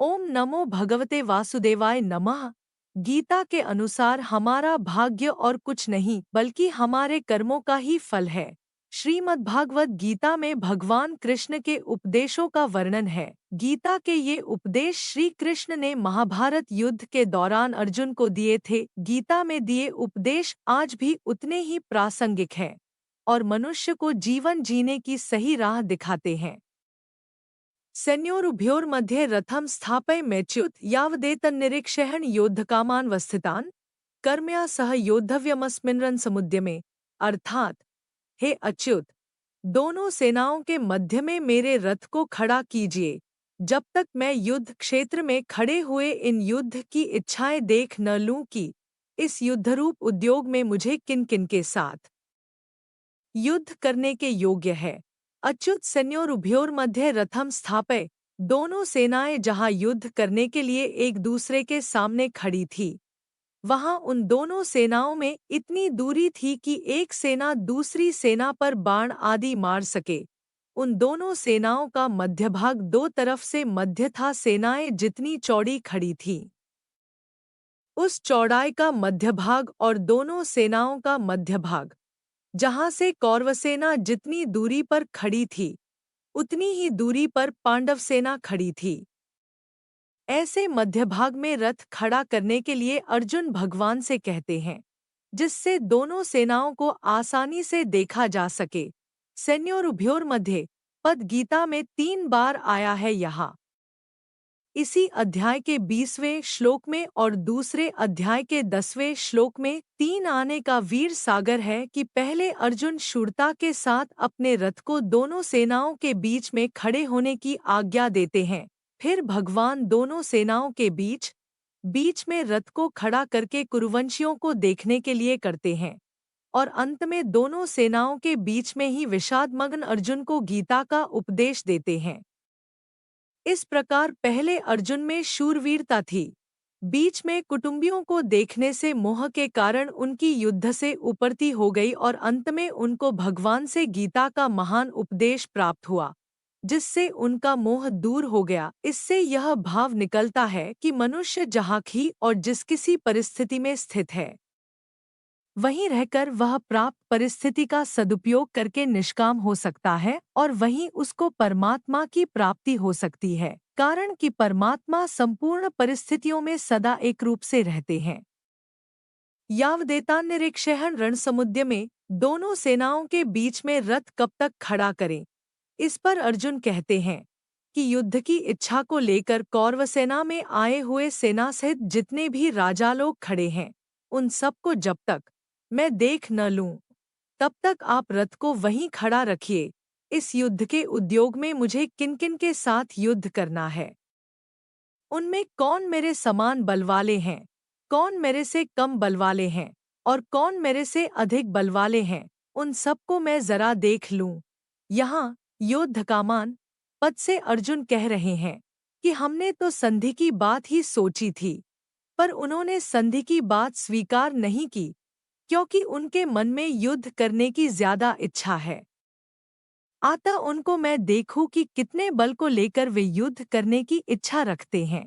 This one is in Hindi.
ओम नमो भगवते वासुदेवाय नमः। गीता के अनुसार हमारा भाग्य और कुछ नहीं बल्कि हमारे कर्मों का ही फल है। श्रीमद्भागवत गीता में भगवान कृष्ण के उपदेशों का वर्णन है। गीता के ये उपदेश श्री कृष्ण ने महाभारत युद्ध के दौरान अर्जुन को दिए थे। गीता में दिए उपदेश आज भी उतने ही प्रासंगिक हैं और मनुष्य को जीवन जीने की सही राह दिखाते हैं। सैन्योरुभयोर्मध्ये रथम स्थापयमेच्युत यावदेतन्निरीक्षेण योद्धकामानवस्थितान् कर्मया सह योद्धव्यमस्मिन् रणसमुद्यमे। अर्थात, हे अच्युत, दोनों सेनाओं के मध्य में मेरे रथ को खड़ा कीजिए, जब तक मैं युद्ध क्षेत्र में खड़े हुए इन युद्ध की इच्छाएं देख न लूं कि इस युद्धरूप उद्योग में मुझे किन किन के साथ युद्ध करने के योग्य है। अच्युत सैन्योरुभयोर्मध्ये रथम स्थापय, दोनों सेनाएं जहां युद्ध करने के लिए एक दूसरे के सामने खड़ी थी, वहां उन दोनों सेनाओं में इतनी दूरी थी कि एक सेना दूसरी सेना पर बाण आदि मार सके। उन दोनों सेनाओं का मध्यभाग दो तरफ से मध्य था। सेनाएं जितनी चौड़ी खड़ी थीं, उस चौड़ाई का मध्यभाग और दोनों सेनाओं का मध्यभाग, जहां से कौरवसेना जितनी दूरी पर खड़ी थी, उतनी ही दूरी पर पांडव सेना खड़ी थी। ऐसे मध्यभाग में रथ खड़ा करने के लिए अर्जुन भगवान से कहते हैं, जिससे दोनों सेनाओं को आसानी से देखा जा सके। सैन्योरुभयोर्मध्ये पद गीता में 3 बार आया है। यहाँ इसी अध्याय के 20वें श्लोक में और दूसरे अध्याय के 10वें श्लोक में 3 आने का वीर सागर है कि पहले अर्जुन शूरता के साथ अपने रथ को दोनों सेनाओं के बीच में खड़े होने की आज्ञा देते हैं। फिर भगवान दोनों सेनाओं के बीच बीच में रथ को खड़ा करके कुरुवंशियों को देखने के लिए करते हैं और अंत में दोनों सेनाओं के बीच में ही विषादमग्न अर्जुन को गीता का उपदेश देते हैं। इस प्रकार पहले अर्जुन में शूरवीरता थी, बीच में कुटुंबियों को देखने से मोह के कारण उनकी युद्ध से उपरती हो गई और अंत में उनको भगवान से गीता का महान उपदेश प्राप्त हुआ, जिससे उनका मोह दूर हो गया। इससे यह भाव निकलता है कि मनुष्य जहाँ भी और जिस किसी परिस्थिति में स्थित है, वहीं रहकर वह प्राप्त परिस्थिति का सदुपयोग करके निष्काम हो सकता है और वहीं उसको परमात्मा की प्राप्ति हो सकती है, कारण कि परमात्मा संपूर्ण परिस्थितियों में सदा एक रूप से रहते हैं। यावदेतान्निरीक्षेण रणसमुद्य में दोनों सेनाओं के बीच में रथ कब तक खड़ा करें, इस पर अर्जुन कहते हैं कि युद्ध की इच्छा को लेकर कौरव सेना में आए हुए सेना सहित जितने भी राजा लोग खड़े हैं, उन सबको जब तक मैं देख न लूं, तब तक आप रथ को वहीं खड़ा रखिए। इस युद्ध के उद्योग में मुझे किन किन के साथ युद्ध करना है, उनमें कौन मेरे समान बलवाले हैं, कौन मेरे से कम बलवाले हैं और कौन मेरे से अधिक बलवाले हैं, उन सबको मैं जरा देख लूं। यहाँ योद्धकामान पद से अर्जुन कह रहे हैं कि हमने तो संधि की बात ही सोची थी, पर उन्होंने संधि की बात स्वीकार नहीं की, क्योंकि उनके मन में युद्ध करने की ज्यादा इच्छा है। अतः उनको मैं देखूं कि कितने बल को लेकर वे युद्ध करने की इच्छा रखते हैं।